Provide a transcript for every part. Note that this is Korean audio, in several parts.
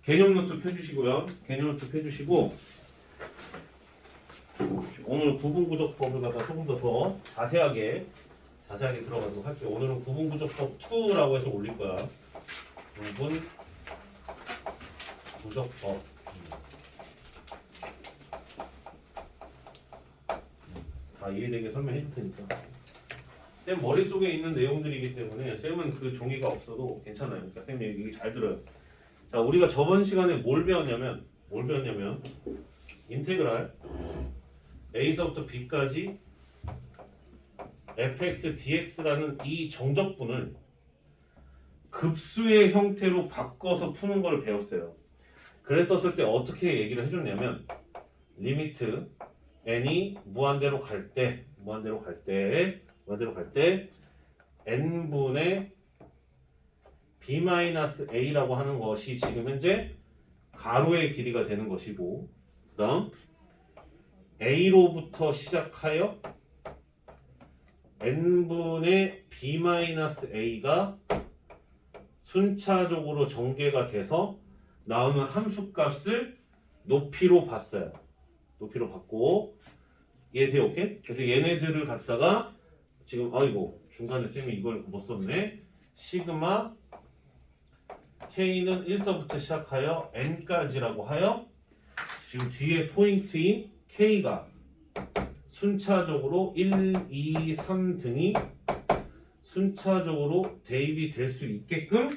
개념 노트 펴주시고요. 개념 노트 펴주시고 오늘 구분구조법을 갖다 조금 더 자세하게 들어가도록 할게요. 오늘은 구분구조법 2라고 해서 올릴 거야. 구분구조법. 다 이해되게 설명해 줄 테니까. 쌤 머릿속에 있는 내용들이기 때문에 쌤은 그 종이가 없어도 괜찮아요. 그러니까 쌤 얘기 잘 들어요. 자, 우리가 저번 시간에 뭘 배웠냐면 인테그랄 a서부터 b까지 fx dx라는 이 정적분을 급수의 형태로 바꿔서 푸는 걸 배웠어요. 그랬었을 때 어떻게 얘기를 해줬냐면 리미트 n이 무한대로 갈 때 n분의 b-a라고 하는 것이 지금 현재 가로의 길이가 되는 것이고, 그 다음 a로부터 시작하여 n분의 b-a가 순차적으로 전개가 돼서 나오는 함수값을 높이로 봤어요. 높이로 봤고, 이해돼요? 오케이? 그래서 얘네들을 갖다가 지금 중간에 쌤이 이걸 못 썼네. 시그마 k는 1서부터 시작하여 n까지라고 하여 지금 뒤에 포인트인 k가 순차적으로 1, 2, 3 등이 순차적으로 대입이 될 수 있게끔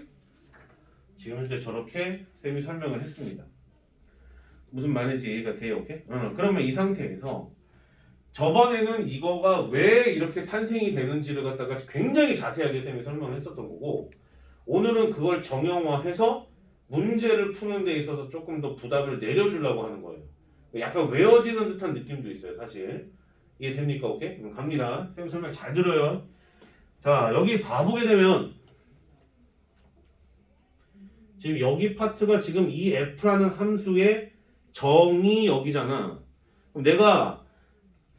지금 현재 저렇게 쌤이 설명을 했습니다. 무슨 말인지 이해가 돼요? 오케이? 그러면 이 상태에서 저번에는 이거가 왜 이렇게 탄생이 되는지를 갖다가 굉장히 자세하게 쌤이 설명을 했었던 거고, 오늘은 그걸 정형화해서 문제를 푸는 데 있어서 조금 더 부담을 내려주려고 하는 거예요. 약간 외워지는 듯한 느낌도 있어요, 사실. 이해됩니까? 오케이? 그럼 갑니다. 쌤 설명 잘 들어요. 자, 여기 봐보게 되면 지금 여기 파트가 지금 이 f라는 함수의 정의 여기잖아. 그럼 내가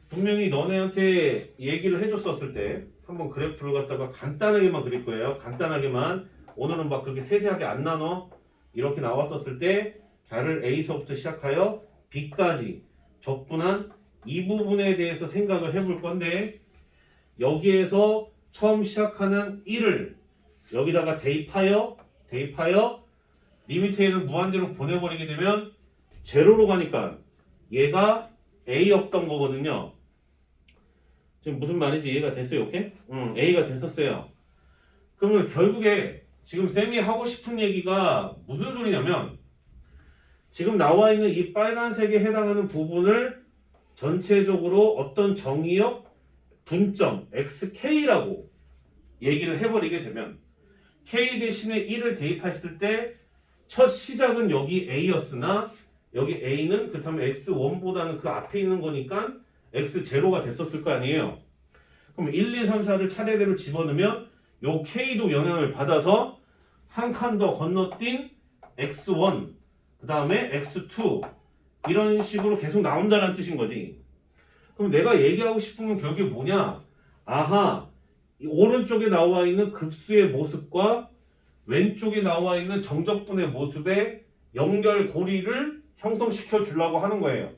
분명히 너네한테 얘기를 해줬었을 때 한번 그래프를 갖다가 간단하게만 그릴 거예요. 간단하게만. 오늘은 막 그렇게 세세하게 안 나눠. 이렇게 나왔었을 때 갸를 A서부터 시작하여 B까지 적분한 이 부분에 대해서 생각을 해볼 건데, 여기에서 처음 시작하는 1을 여기다가 대입하여 리미트에는 무한대로 보내버리게 되면 제로로 가니까 얘가 A였던 거거든요. 지금 무슨 말인지 이해가 됐어요? 오케이? A가 됐었어요. 그러면 결국에 지금 쌤이 하고 싶은 얘기가 무슨 소리냐면, 지금 나와 있는 이 빨간색에 해당하는 부분을 전체적으로 어떤 정의역 분점 xk라고 얘기를 해버리게 되면, k 대신에 1을 대입했을 때 첫 시작은 여기 a였으나 여기 a는 그렇다면 x1보다는 그 앞에 있는 거니까 x0가 됐었을 거 아니에요. 그럼 1, 2, 3, 4를 차례대로 집어넣으면 요 k도 영향을 받아서 한 칸 더 건너뛴 x1, 그 다음에 x2 이런 식으로 계속 나온다는 뜻인 거지. 그럼 내가 얘기하고 싶은 건 결국에 뭐냐? 아하, 이 오른쪽에 나와 있는 급수의 모습과 왼쪽에 나와 있는 정적분의 모습의 연결고리를 형성시켜 주려고 하는 거예요.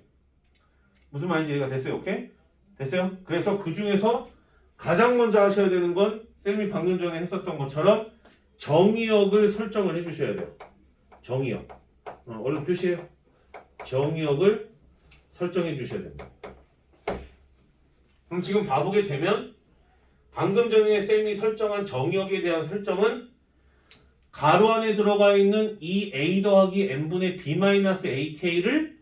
무슨 말인지 이해가 됐어요? 오케이? 됐어요? 그래서 그 중에서 가장 먼저 하셔야 되는 건 쌤이 방금 전에 했었던 것처럼 정의역을 설정을 해주셔야 돼요. 정의역. 얼른 표시해요. 정의역을 설정해 주셔야 됩니다. 그럼 지금 봐보게 되면 방금 전에 쌤이 설정한 정의역에 대한 설정은 가로 안에 들어가 있는 이 a 더하기 n분의 b-ak를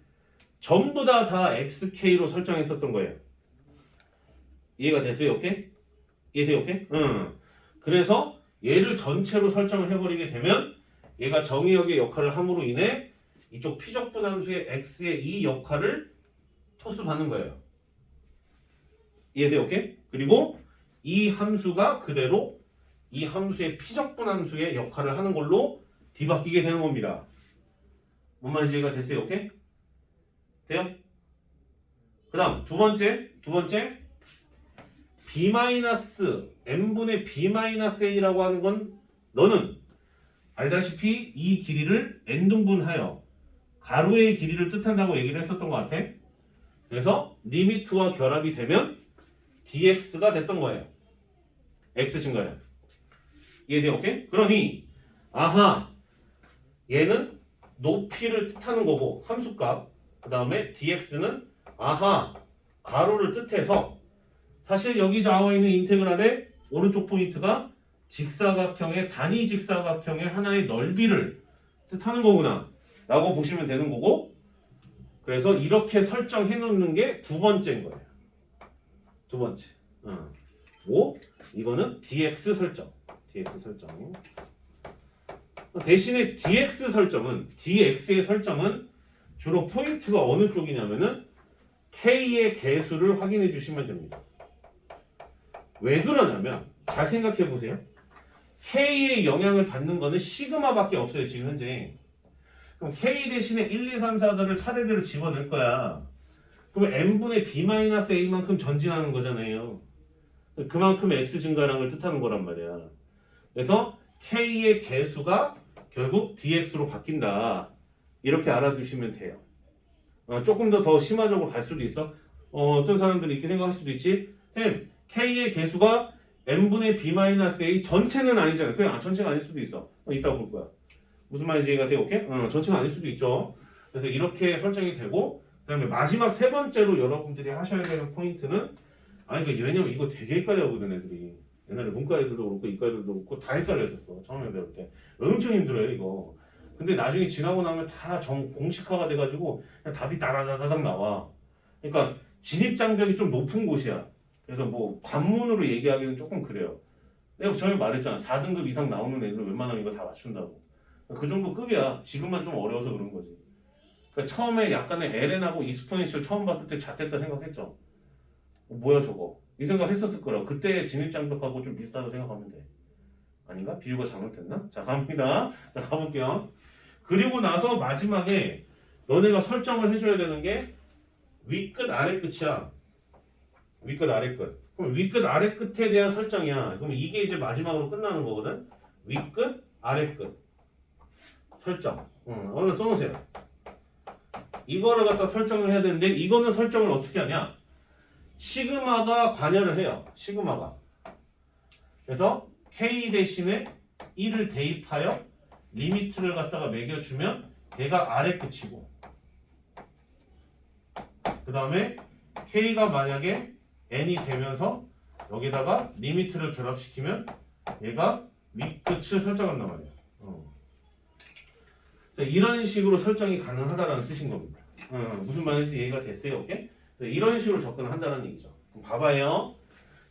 전부 다 xk로 설정했었던 거예요. 이해가 됐어요? 오케이? 이해돼요? 오케이? 그래서 얘를 전체로 설정을 해버리게 되면 얘가 정의역의 역할을 함으로 인해 이쪽 피적분함수의 x의 이 역할을 토수받는 거예요. 이해돼요? 오케이? 그리고 이 함수가 그대로 이 함수의 피적분함수의 역할을 하는 걸로 뒤바뀌게 되는 겁니다. 뭔 말인지 이해가 됐어요? 오케이? 돼요? 그 다음 두 번째 b-n분의 b-a라고 하는 건 너는 알다시피 이 길이를 n등분하여 가로의 길이를 뜻한다고 얘기를 했었던 것 같아. 그래서 리미트와 결합이 되면 dx가 됐던 거예요. x 증가량. 이해돼? 오케이? 그러니 아하 얘는 높이를 뜻하는 거고 함수값 그 다음에 dx는 아하 가로를 뜻해서 사실 여기 나와 있는 인테그랄의 오른쪽 포인트가 직사각형의 단위 직사각형의 하나의 넓이를 뜻하는 거구나 라고 보시면 되는 거고 그래서 이렇게 설정해 놓는 게 두 번째인 거예요. 두 번째. 오 이거는 dx 설정. dx 설정. 대신에 dx 설정은 dx의 설정은 주로 포인트가 어느 쪽이냐면은 k의 개수를 확인해 주시면 됩니다. 왜 그러냐면 잘 생각해 보세요. k의 영향을 받는 거는 시그마밖에 없어요 지금 현재. 그럼 k 대신에 1, 2, 3, 4들을 차례대로 집어넣을 거야. 그럼 n분의 b-a만큼 전진하는 거잖아요. 그만큼 x 증가량을 뜻하는 거란 말이야. 그래서 k의 개수가 결국 dx로 바뀐다. 이렇게 알아두시면 돼요. 조금 더 심화적으로 갈 수도 있어. 어떤 사람들이 이렇게 생각할 수도 있지. 쌤, k의 개수가 n분의 b-a 전체는 아니잖아요. 그냥 전체가 아닐 수도 있어. 이따 볼 거야. 무슨 말인지 이해가 돼? 오케이? 전체가 아닐 수도 있죠. 그래서 이렇게 설정이 되고 그다음에 마지막 세 번째로 여러분들이 하셔야 되는 포인트는 왜냐면 이거 되게 헷갈려하거든 애들이. 옛날에 문과 애들도 그렇고 이과 애들도 그렇고 다 헷갈렸었어. 처음에 배울 때. 엄청 힘들어요 이거. 근데 나중에 지나고 나면 다 공식화가 돼가지고 그냥 답이 따다다닥 나와. 그러니까 진입장벽이 좀 높은 곳이야. 그래서 뭐 관문으로 얘기하기는 조금 그래요. 내가 전에 말했잖아. 4등급 이상 나오는 애들은 웬만하면 이거 다 맞춘다고. 그 정도 급이야. 지금만 좀 어려워서 그런 거지. 그러니까 처음에 약간의 LN하고 이스포넨셜 처음 봤을 때 잣됐다 생각했죠. 뭐야 저거. 이 생각 했었을 거라고. 그때 진입장벽하고 좀 비슷하다고 생각하면 돼. 아닌가? 비유가 잘못됐나? 자 갑니다. 자 가볼게요. 그리고 나서 마지막에 너네가 설정을 해줘야 되는 게 윗끝 아래끝이야. 윗끝 아래끝. 그럼 윗끝 아래끝에 대한 설정이야. 그럼 이게 이제 마지막으로 끝나는 거거든. 윗끝 아래끝 설정. 얼른 써놓으세요. 이거를 갖다 설정을 해야 되는데 이거는 설정을 어떻게 하냐? 시그마가 관여를 해요. 시그마가. 그래서 k 대신에 1을 대입하여 리미트를 갖다가 매겨주면 걔가 아래 끝이고 그 다음에 k가 만약에 n이 되면서 여기다가 리미트를 결합시키면 얘가 윗끝을 설정한단 말이에요. 이런 식으로 설정이 가능하다는 뜻인 겁니다. 무슨 말인지 이해가 됐어요? 오케이? 이런 식으로 접근을 한다는 얘기죠. 그럼 봐봐요.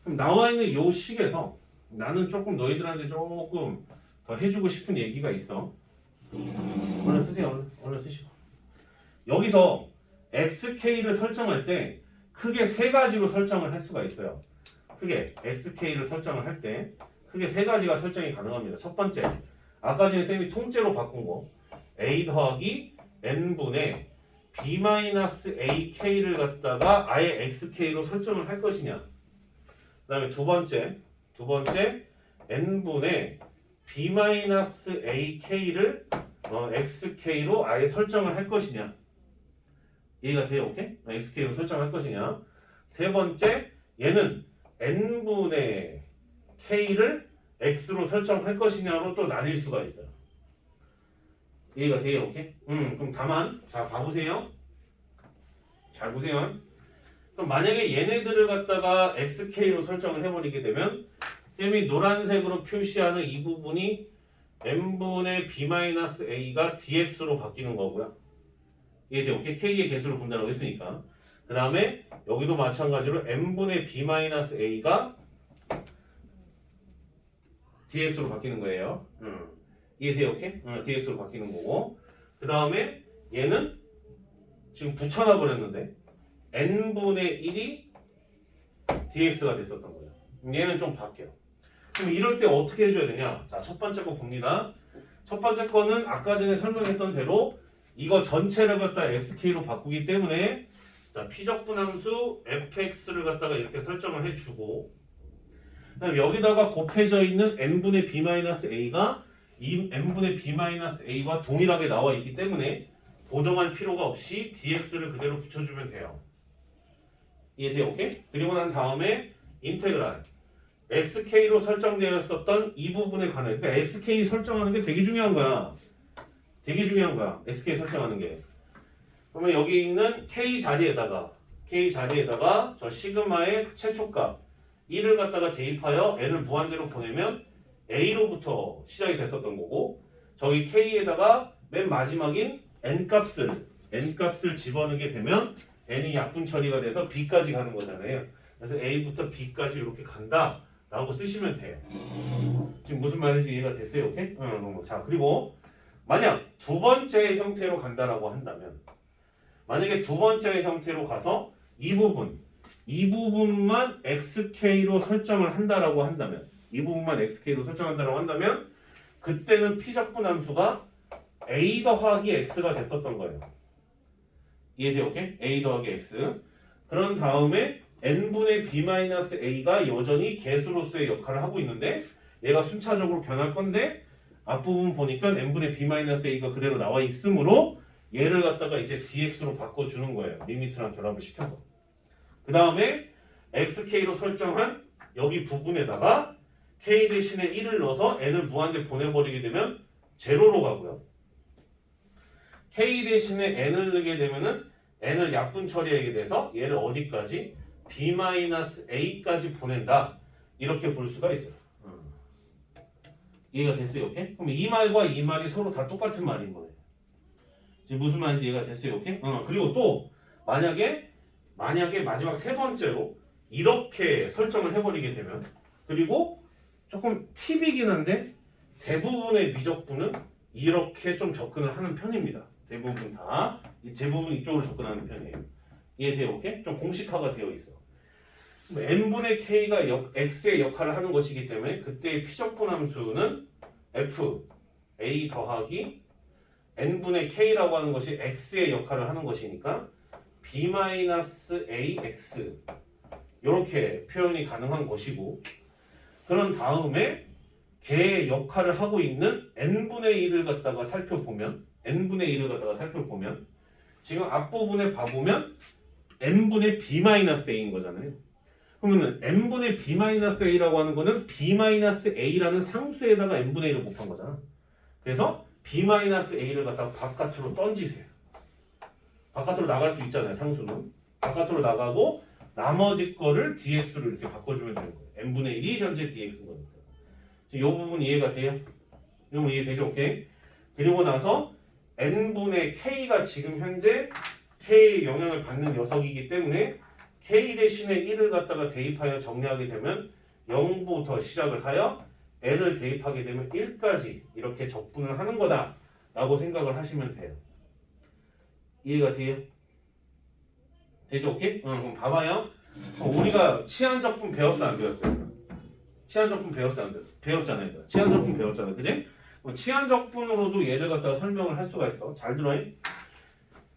그럼 나와 있는 요 식에서 나는 조금 너희들한테 조금 더 해주고 싶은 얘기가 있어. 얼른 쓰세요. 얼른 쓰시고. 여기서 xk를 설정할 때 크게 세 가지로 설정을 할 수가 있어요. 크게 xk를 설정을 할 때 크게 세 가지가 설정이 가능합니다. 첫 번째, 아까 전에 쌤이 통째로 바꾼 거 a 더하기 n분의 b-ak를 갖다가 아예 xk로 설정을 할 것이냐. 그 다음에 두 번째 n분의 b-ak를 xk로 아예 설정을 할 것이냐. 이해가 돼요? 오케이? xk로 설정할 것이냐. 세 번째, 얘는 n분의 k를 x로 설정할 것이냐로 또 나뉠 수가 있어요. 이해가 돼요? 오케이? 그럼 다만 자 봐보세요. 잘 보세요. 그럼 만약에 얘네들을 갖다가 xk로 설정을 해버리게 되면 쌤이 노란색으로 표시하는 이 부분이 n분의 b-a가 dx로 바뀌는 거고요. 이해돼요? 오케이? k의 개수를 본다고 했으니까. 그 다음에 여기도 마찬가지로 n분의 b-a가 dx로 바뀌는 거예요. 이해돼요? 오케이? dx로 바뀌는 거고. 그 다음에 얘는 지금 붙여놔 버렸는데 n분의 1이 dx가 됐었던 거예요. 얘는 좀 바뀌어. 그럼 이럴 때 어떻게 해줘야 되냐? 자, 첫 번째 거 봅니다. 첫 번째 거는 아까 전에 설명했던 대로 이거 전체를 갖다 sk로 바꾸기 때문에 자, 피적분함수 fx를 갖다가 이렇게 설정을 해주고 그다음 여기다가 곱해져 있는 n분의 b-a가 이 n분의 b-a와 동일하게 나와 있기 때문에 보정할 필요가 없이 dx를 그대로 붙여주면 돼요. 이해돼요? 오케이? 그리고 난 다음에 인테그랄 sk로 설정되었었던 이 부분에 관해, 그러니까 sk 설정하는 게 되게 중요한 거야. 되게 중요한 거야. sk 설정하는 게. 그러면 여기 있는 k 자리에다가 저 시그마의 최초값 1을 갖다가 대입하여 n을 무한대로 보내면 a로부터 시작이 됐었던 거고, 저기 k에다가 맨 마지막인 n값을 집어넣게 되면 n이 약분 처리가 돼서 b까지 가는 거잖아요. 그래서 a부터 b까지 이렇게 간다 라고 쓰시면 돼요. 지금 무슨 말인지 이해가 됐어요? 오케이? 자, 그리고 만약 두 번째 형태로 간다라고 한다면, 만약에 두 번째 형태로 가서 이 부분만 xk로 설정을 한다라고 한다면, 이 부분만 xk로 설정한다라고 한다면, 그때는 피적분 함수가 a 더하기 x가 됐었던 거예요. 이해돼요? 오케이? a 더하기 x. 그런 다음에 n분의 b-a가 여전히 개수로서의 역할을 하고 있는데, 얘가 순차적으로 변할 건데, 앞부분 보니까 n분의 b-a가 그대로 나와 있으므로 얘를 갖다가 이제 dx로 바꿔주는 거예요. 리미트랑 결합을 시켜서. 그 다음에 xk로 설정한 여기 부분에다가 k 대신에 1을 넣어서 n을 무한대 보내버리게 되면 제로로 가고요. k 대신에 n을 넣게 되면은 n을 약분 처리하게 돼서 얘를 어디까지? b-a까지 보낸다. 이렇게 볼 수가 있어요. 이해가 됐어요? 오케이? 그럼 이 말과 이 말이 서로 다 똑같은 말인 거예요. 지금 무슨 말인지 이해가 됐어요? 오케이? 그리고 또 만약에 마지막 세 번째로 이렇게 설정을 해버리게 되면, 그리고 조금 팁이긴 한데 대부분의 미적분은 이렇게 좀 접근을 하는 편입니다. 대부분 이쪽으로 접근하는 편이에요. 이해돼요? 오케이? 좀 공식화가 되어 있어. n분의 k가 x의 역할을 하는 것이기 때문에 그때의 피적분 함수는 f a 더하기 n분의 k라고 하는 것이 x의 역할을 하는 것이니까 b-ax 이렇게 표현이 가능한 것이고, 그런 다음에 걔의 역할을 하고 있는 n분의 1을 갖다가 살펴보면 지금 앞부분에 봐보면 n분의 b-a인 거잖아요. 그러면 n분의 b-a라고 하는 거는 b-a라는 상수에다가 n분의 1을 곱한 거잖아. 그래서 b-a를 갖다가 바깥으로 던지세요. 바깥으로 나갈 수 있잖아요. 상수는 바깥으로 나가고 나머지 거를 dx로 이렇게 바꿔주면 되는 거예요. n분의 1이 현재 dx인 거니까. 이 부분 이해가 돼요? 이 부분 이해되죠? 오케이. 그리고 나서 n분의 k가 지금 현재 k의 영향을 받는 녀석이기 때문에 k 대신에 1을 갖다가 대입하여 정리하게 되면 0부터 시작을 하여 n을 대입하게 되면 1까지 이렇게 적분을 하는 거다 라고 생각을 하시면 돼요. 이해가 돼요? 되죠? 오케이? 그럼 봐봐요. 우리가 치환적분 배웠어 안 배웠어요? 치환적분 배웠어 안 배웠어? 배웠잖아요. 치환적분 배웠잖아요. 그지? 치환적분으로도 얘를 갖다가 설명을 할 수가 있어. 잘 들어요?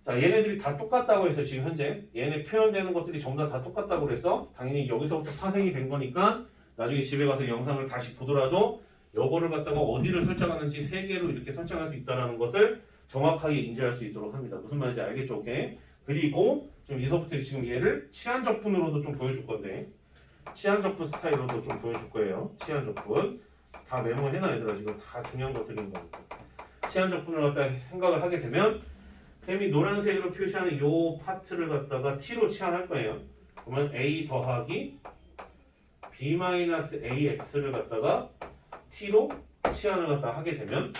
자, 얘네들이 다 똑같다고 해서 지금 현재 얘네 표현되는 것들이 전부 다 똑같다고 그래서 당연히 여기서부터 파생이 된 거니까 나중에 집에 가서 영상을 다시 보더라도 요거를 갖다가 어디를 설정하는지 세 개로 이렇게 설정할 수 있다는 것을 정확하게 인지할 수 있도록 합니다. 무슨 말인지 알겠죠? 오케이? 그리고 지금 이서부터 지금 얘를 치환적분으로도 좀 보여줄 건데, 치환적분 스타일로도 좀 보여줄 거예요. 치환적분 다 메모해놔 얘들아. 지금 다 중요한 것들인 거니까. 치환적분을 갖다가 생각을 하게 되면 쌤이 노란색으로 표시하는 요 파트를 갖다가 t로 치환할 거예요. 그러면 a 더하기 b-ax를 갖다가 t로 치환을 갖다가 하게 되면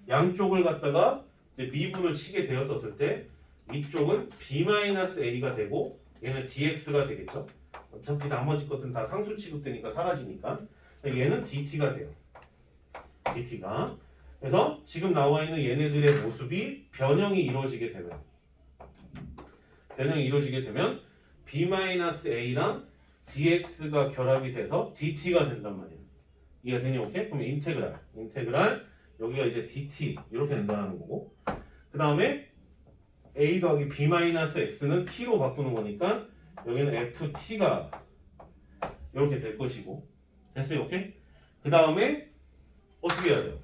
양쪽을 갖다가 이제 미분을 치게 되었었을 때 이쪽은 b-a가 되고 얘는 dx가 되겠죠. 어차피 나머지 것들은 다 상수 취급되니까 사라지니까 얘는 dt가 돼요. dt가. 그래서 지금 나와 있는 얘네들의 모습이 변형이 이루어지게 되면 b-a랑 dx가 결합이 돼서 dt가 된단 말이에요. 이해가 되냐? 오케이? 그럼 인테그랄 여기가 이제 dt 이렇게 된다는 거고, 그 다음에 a 더하기 b-x는 t로 바꾸는 거니까 여기는 ft가 이렇게 될 것이고, 됐어요? 오케이? 그 다음에 어떻게 해야 돼요?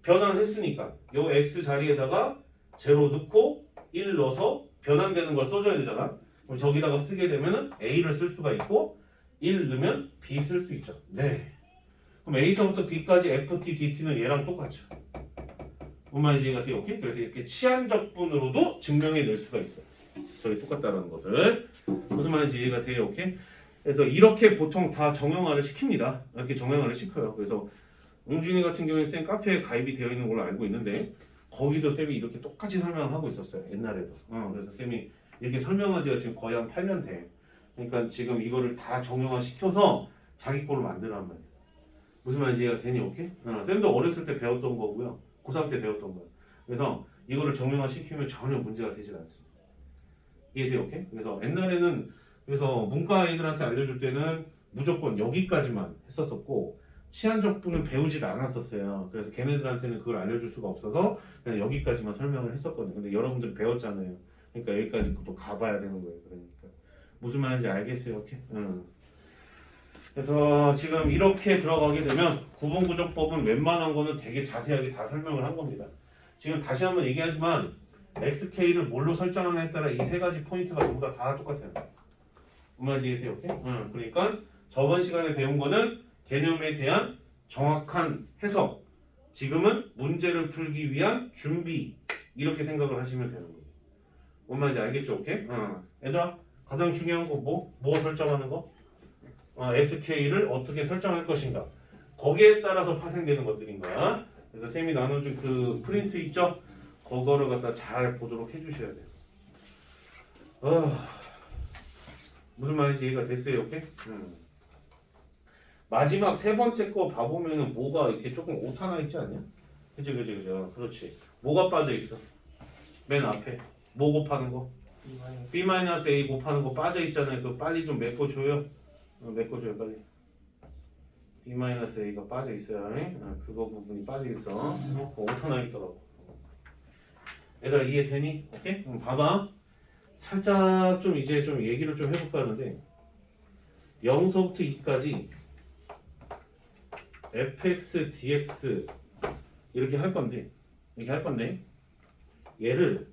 변환했으니까 요 x 자리에다가 제로 넣고 1 넣어서 변환되는 걸 써줘야 되잖아. 그럼 저기다가 쓰게 되면은 a를 쓸 수가 있고 1 넣으면 b 쓸 수 있죠. 네. 그럼 a서부터 b까지 ft dt는 얘랑 똑같죠. 뭔 말인지 이해가 돼요? 오케이? 그래서 이렇게 치환적분으로도 증명해낼 수가 있어요. 저기 똑같다는 것을. 무슨 말인지 이해가 돼요? 오케이? 그래서 이렇게 보통 다 정형화를 시킵니다. 이렇게 정형화를 시켜요. 그래서 웅준이 같은 경우에 쌤 카페에 가입이 되어 있는 걸로 알고 있는데 거기도 쌤이 이렇게 똑같이 설명을 하고 있었어요. 옛날에도. 그래서 쌤이 이렇게 설명한 지가 지금 거의 한 8년 돼. 그러니까 지금 이거를 다 정형화 시켜서 자기 걸로 만들란 말이에요. 무슨 말인지 이해가 되니? 오케이? 쌤도 어렸을 때 배웠던 거고요. 고3 때 배웠던 거예요. 그래서 이거를 정형화 시키면 전혀 문제가 되질 않습니다. 이해돼요? 오케이? 그래서 옛날에는 그래서 문과 아이들한테 알려줄 때는 무조건 여기까지만 했었었고 치환적분은 배우지도 않았었어요. 그래서 걔네들한테는 그걸 알려줄 수가 없어서 그냥 여기까지만 설명을 했었거든요. 근데 여러분들 배웠잖아요. 그러니까 여기까지 또 가봐야 되는 거예요. 그러니까 무슨 말인지 알겠어요? 오케이? 그래서 지금 이렇게 들어가게 되면 구분구조법은 웬만한 거는 되게 자세하게 다 설명을 한 겁니다. 지금 다시 한번 얘기하지만 xk를 뭘로 설정하느냐에 따라 이 세 가지 포인트가 전부 다 똑같아요. 뭔지 이해돼요? 오케이? 그러니까 저번 시간에 배운 거는 개념에 대한 정확한 해석, 지금은 문제를 풀기 위한 준비, 이렇게 생각을 하시면 되는 거예요. 뭔 말인지 알겠죠? 오케이? 얘들아, 가장 중요한 거 뭐 설정하는 거? xk를 어떻게 설정할 것인가, 거기에 따라서 파생되는 것들인 거야. 그래서 쌤이 나눠준 그 프린트 있죠? 그거를 갖다 잘 보도록 해주셔야 돼요. 무슨 말인지 이해가 됐어요? 오케이? 마지막 세 번째 거 봐보면은 뭐가 이렇게 조금 오타나 있지 않냐? 그치. 그렇지. 뭐가 빠져 있어? 맨 앞에 뭐 곱하는 거? b-a 곱하는 거 빠져 있잖아요. 그거 빨리 좀 메꿔줘요. 메꿔줘요 빨리. b-a가 빠져 있어요. 그거 부분이 빠져 있어. 오타나 있더라고. 얘들아 이해되니? 오케이? 그럼 봐봐. 살짝 좀 이제 좀 얘기를 좀 해볼까 하는데 0서부터 2까지 fx, dx 이렇게 할 건데 얘를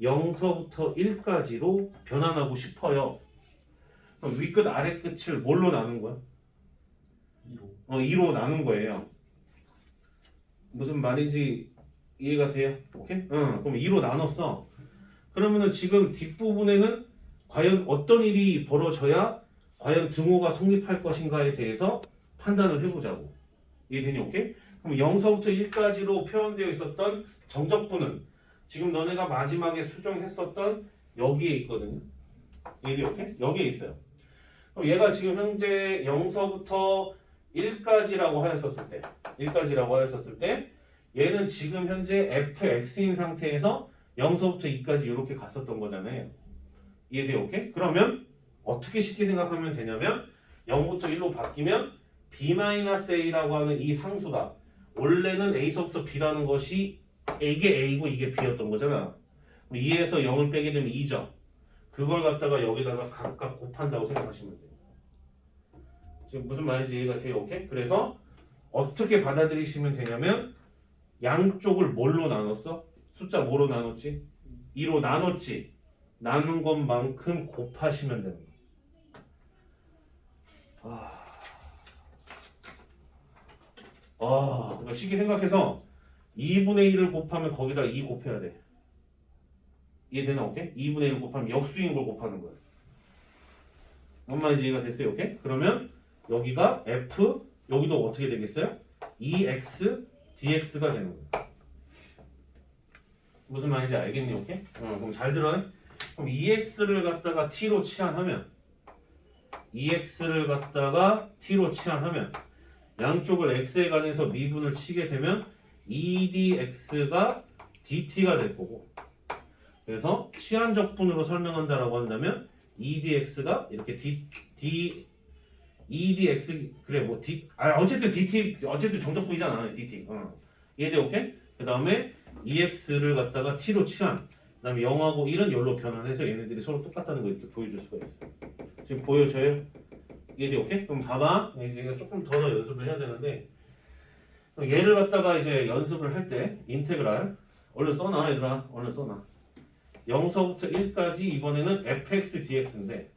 0서부터 1까지로 변환하고 싶어요. 그럼 위끝 아래끝을 뭘로 나눈 거야? 2로 나눈 거예요. 무슨 말인지 이해가 돼요? 오케이? 그럼 2로 나눴어. 그러면은 지금 뒷부분에는 과연 어떤 일이 벌어져야 과연 등호가 성립할 것인가에 대해서 판단을 해보자고. 이해되니? 오케이? 그럼 0서부터 1까지로 표현되어 있었던 정적분은 지금 너네가 마지막에 수정했었던 여기에 있거든요. 이해되니? 오케이? 여기에 있어요. 그럼 얘가 지금 현재 0서부터 1까지라고 하였었을 때 얘는 지금 현재 fx인 상태에서 0서부터 2까지 이렇게 갔었던 거잖아요. 이해돼요? 오케이? 그러면 어떻게 쉽게 생각하면 되냐면 0부터 1로 바뀌면 b-a라고 하는 이 상수가 원래는 a서부터 b라는 것이 이게 a고 이게 b였던 거잖아. 2에서 0을 빼게 되면 2죠. 그걸 갖다가 여기다가 각각 곱한다고 생각하시면 돼요. 지금 무슨 말인지 이해가 돼요? 오케이? 그래서 어떻게 받아들이시면 되냐면 양쪽을 뭘로 나눴어? 숫자 뭐로 나눴지? 2로 나눴지? 나눈 것만큼 곱하시면 되는 거야. 그러니까 쉽게 생각해서 2분의 1을 곱하면 거기다 2 곱해야 돼. 이해되나? 오케이? 2분의 1 곱하면 역수인 걸 곱하는 거야. 뭔 말인지 이해가 됐어요? 오케이? 그러면 여기가 f, 여기도 어떻게 되겠어요? 2x dx가 되는 거야. 무슨 말인지 알겠니? 오케이? 그럼 잘 들어. 그럼 2x를 갖다가 t로 치환하면 양쪽을 x에 관해서 미분을 치게 되면 2dx가 dt가 될 거고, 그래서 치환적분으로 설명한다라고 한다면 2dx가 이렇게 EDX 그래 뭐 D 어쨌든 DT 어쨌든 정적분이잖아 DT. 이해돼? 오케이? 그 다음에 EX를 갖다가 T로 치환. 그 다음에 0하고 1은 열로 변환해서 얘네들이 서로 똑같다는 거 이렇게 보여줄 수가 있어. 지금 보여져요? 이해돼? 오케이? 그럼 봐봐. 얘가 조금 더 연습을 해야 되는데 얘를 갖다가 이제 연습을 할 때 인테그랄 얼른 써놔 얘들아. 얼른 써놔. 0서부터 1까지 이번에는 fx dx인데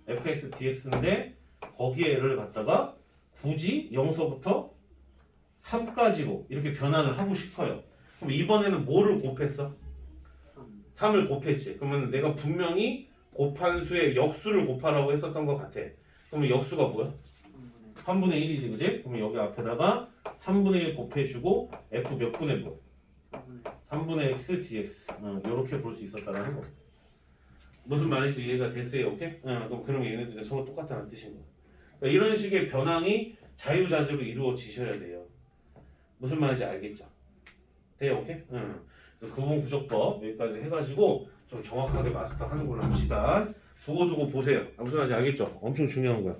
fx dx인데 거기에를 갖다가 굳이 0서부터 3까지로 이렇게 변환을 하고 싶어요. 그럼 이번에는 뭐를 곱했어? 3을 곱했지. 그러면 내가 분명히 곱한 수의 역수를 곱하라고 했었던 것 같아. 그러면 역수가 뭐야? 3분의 1이지, 그지? 그러면 여기 앞에다가 3분의 1 곱해주고 f 몇 분의 뭐? 3분의 x dx. 이렇게 볼 수 있었다는 거. 무슨 말인지 이해가 됐어요, 오케이? 그럼 그럼 얘네들이 서로 똑같다는 뜻인 거야. 그러니까 이런 식의 변항이 자유자재로 이루어지셔야 돼요. 무슨 말인지 알겠죠? 돼요, 오케이? 그래서 구분 구조법 여기까지 해가지고 좀 정확하게 마스터하는 걸로 합시다. 두고두고 보세요. 무슨 말인지 알겠죠? 엄청 중요한 거야.